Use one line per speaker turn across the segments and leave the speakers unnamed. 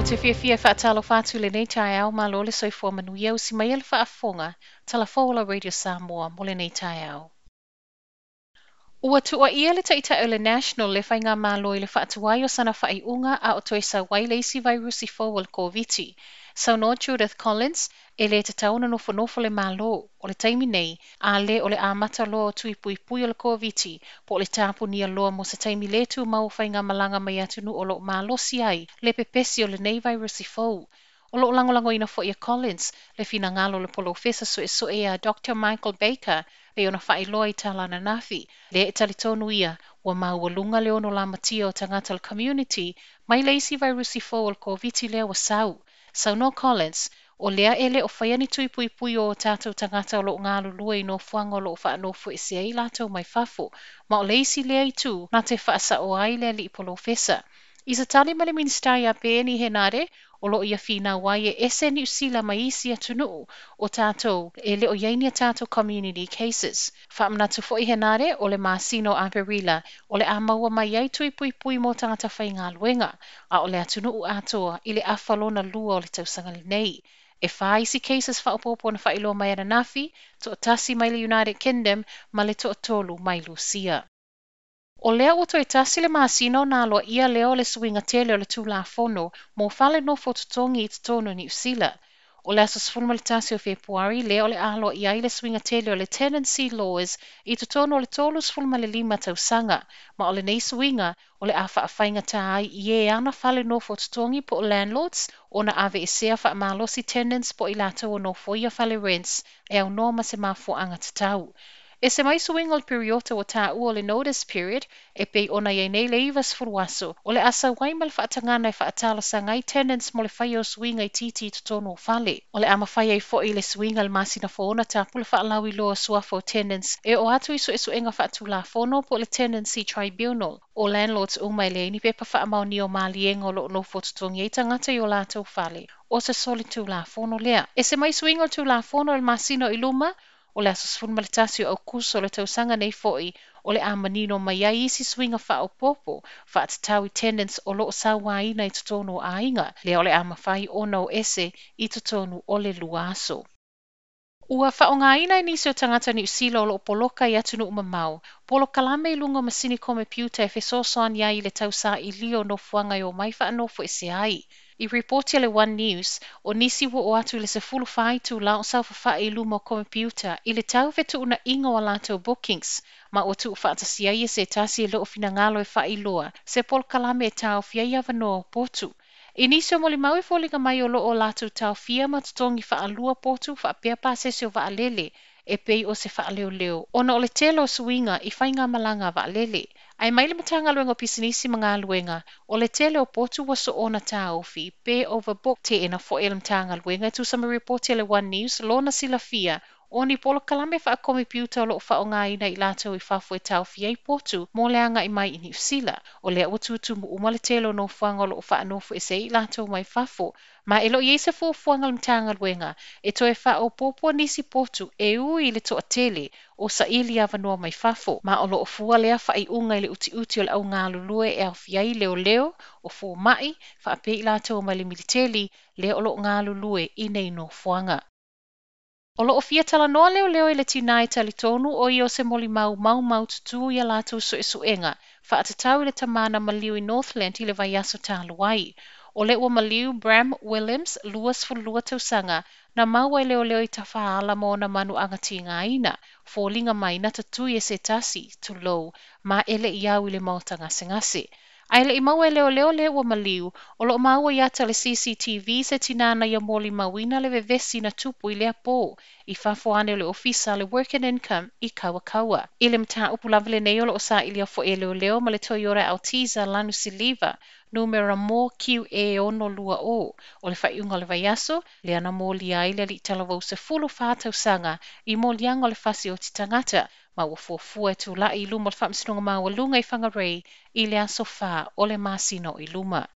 te whiawhia whaatalo whātu le nei tai au malo le soifua manuia o si mai ele whaafonga Talafola Radio Samoa mo le nei tai au. Ua tua ia le taita o le National le whainga malo i le whaatuai o sana whaiunga a o toi sa wai le isi virus i fōwal COVID. Sau no Judith Collins e le te tauna nofo le malo o le taimi nei a le o le amata loa o tui pui o le COVID po le tapu ni loa mo se taimi le tu mau whainga malanga mai atunu o lo malo si ai le pepesi o le nei virus i fōu. O lo langolango ina fo ia Collins le fina ngalo le polo fesa so e a Dr. Michael Baker e ona whai loa i talana nafi. Le e talitonu ia, ua maualunga le ono la matia o tangata le community, mai le isi virusi fō al COVID lea wa sau. Sau no Collins, o lea ele o whaiani tui pui o tātou tangata o lo ngā lulua i no fuanga o lo wha no fu e sea i lātou mai fafo, ma o le isi lea i tū, nā te whaasa o ai lea li i polo fesa. Isa tali male ministai a pēni he nare, o lo ia fina wai e ese ni usila mai isi atunuu o tātou e le o iainia tātou community cases. Whaamna tu fo i henare o le masino a perila o le amaua mai ai tui pui mo tangata whai ngā luenga a o le atunuu atoa i le awhalona lua o le tausanga le nei. E wha isi cases whaopopo na whailo mai ana nafi to o tasi mai le United Kingdom ma le to o tolu mai Lucia. O lea o toi tasi le masino nā loa ia leo le suinga tele o le tūla fono mo whale no fototongi i tono ni usila. O le aso sfulma le tasi o Februari leo le alo ia i le suinga tele o le tenancy laws i tono o le tolu sfulma le 5 tausanga. Ma o le nei suinga o le awha a whainga tai i e ana whale no fototongi po o landlords o na ave e sea wha malosi tenants po i lato o no foia whale rents e au noma se mafo anga tatau. E se mai suinga o periota o tā ua le notice period, e pei ona iei nei le iwas furuaso, o le asa waimal whaatangana e whaatala sa ngai tenants mo le whai o suinga i titi to tono o whale. O le ama whai ei fo i le suinga le masina fōna tā pula whaalawi loa suafo tenants, e o atu iso inga whaatula fono po le tenancy tribunal, o landlords umai le ni pepa whaamau ni o malienga o lo no fototongi e tangata i o lātou whale, o se soli tūla fono lea. E se mai suinga o tūla fono le masino i luma, o le aso sfun malitasi o kuso le tausanga nei foi, o le amanino mai ai isi swinga wha o popo, wha atatawi tenants o lo sawa ina i tutonu a inga, le o le amawhai ona o ese i tutonu o le luaso. Ua wha o ngā ina i nisi o tangata ni usila o lo poloka i atunu umamau, polo kalame i lunga masini kompiuta e fesosoan ia i le tausa i lio no fuanga i o mai wha anofo e se ai. I reporti le One News, o nisi wo o atu le se fulu whai tu la o saufa wha i luma o kompiuta i le tau vetu una ingo o lato bookings, ma o tu whaatasi ai e se tasi e loo fina ngalo e wha i loa, se pol kalame e tau fia i avanoa potu. I nisi o moli mau e fōlinga mai o loo o lato tau fia ma tutongi wha alua potu wha pia pasese o wha alele, e pei o se wha leo. Ona o le telo suinga i whainga malanga wha alele. Ai mai le matanga luenga pisinisi mga luenga, o le tele o potu waso ona tā ofi, pe overbook te ena fo ele matanga luenga, tu sama reporti le One News, lona sila fia, o ni polo kalame wha kompiuta o lo wha o ngā ina i lato i whafo e tau fia i potu, mō leanga i mai ini usila, o lea ututu mu uma le tele o no whanga o lo wha anofo e se i lato mai whafo, ma elo i eise fo fuanga le matanga luenga, e toe wha o popo nisi potu, e ui le toa tele, o sa ili avanoa mai whafo, ma o lo o fua lea wha i unga i le uti o le au ngā lulue e au fiai leo, o fo mai, wha a pei lato o mai le militeli, le o lo ngā lulue i nei no fuanga. O lo o fia tala noa leo i le tinai tali tonu o i o se moli mau tutu i a lato suenga, wha atatau i le tamana maliu i Northland i le vai aso tā luai. O le ua maliu Bram Williams, luas fu lua tausanga, na maua i leo i tawhaala mo na manu angati ngā ina, fōlinga mai na tatui e se tasi, tu lou, ma ele i au i le mautanga ngase. Ai le i maua leo le ua maliu, o lo maua i ata le CCTV se tinana i a moli mawina le vevesi na tupu i le apo, i fafo ane le ofisa le work and income i kawa. I le mta upu lavele nei o lo sa ili a fo e leo ma le Toyota Altiza lanu siliva, numera mo QA ono lua o le whaiunga le vaiaso, le ana moli ai le li talavau se fulu whātau sanga i molianga le fasi o titangata, ma ua fuafua e tu la i luma le whamsinonga maua lunga i whangarei i le aso wha o le masino i luma.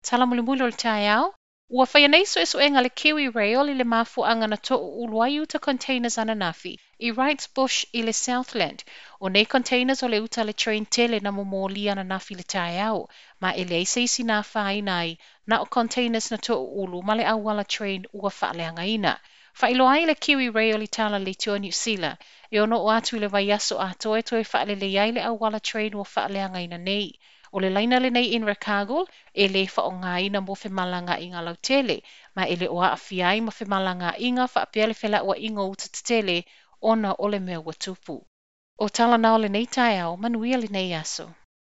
Tala mulimuli o le tai au, ua whai nei so e le Kiwi Rail i le mafu anga na to uluai uta containers ananafi, i Wrights Bush i le Southland. O nei containers o le uta le train tele na momolia na nafi le tae au, ma e le eisi na whaina ai, na o containers na to ulu ma le awala train ua whaaleanga ina. Whailo ai le Kiwi Rail i tala le tua New Zealand, e ono o atu le vai aso a toe toe whaale le ai le awala train ua whaaleanga ina nei. O le laina le nei in Recagol, e le wha o ngā ina mo whi malanga i ngā lautele, ma e le o a whiai ma whi malanga i ngā wha pia le whela ua ingo uta tele, ona o le mea ua tupu. O tala nao le nei tai au, manuia le nei aso.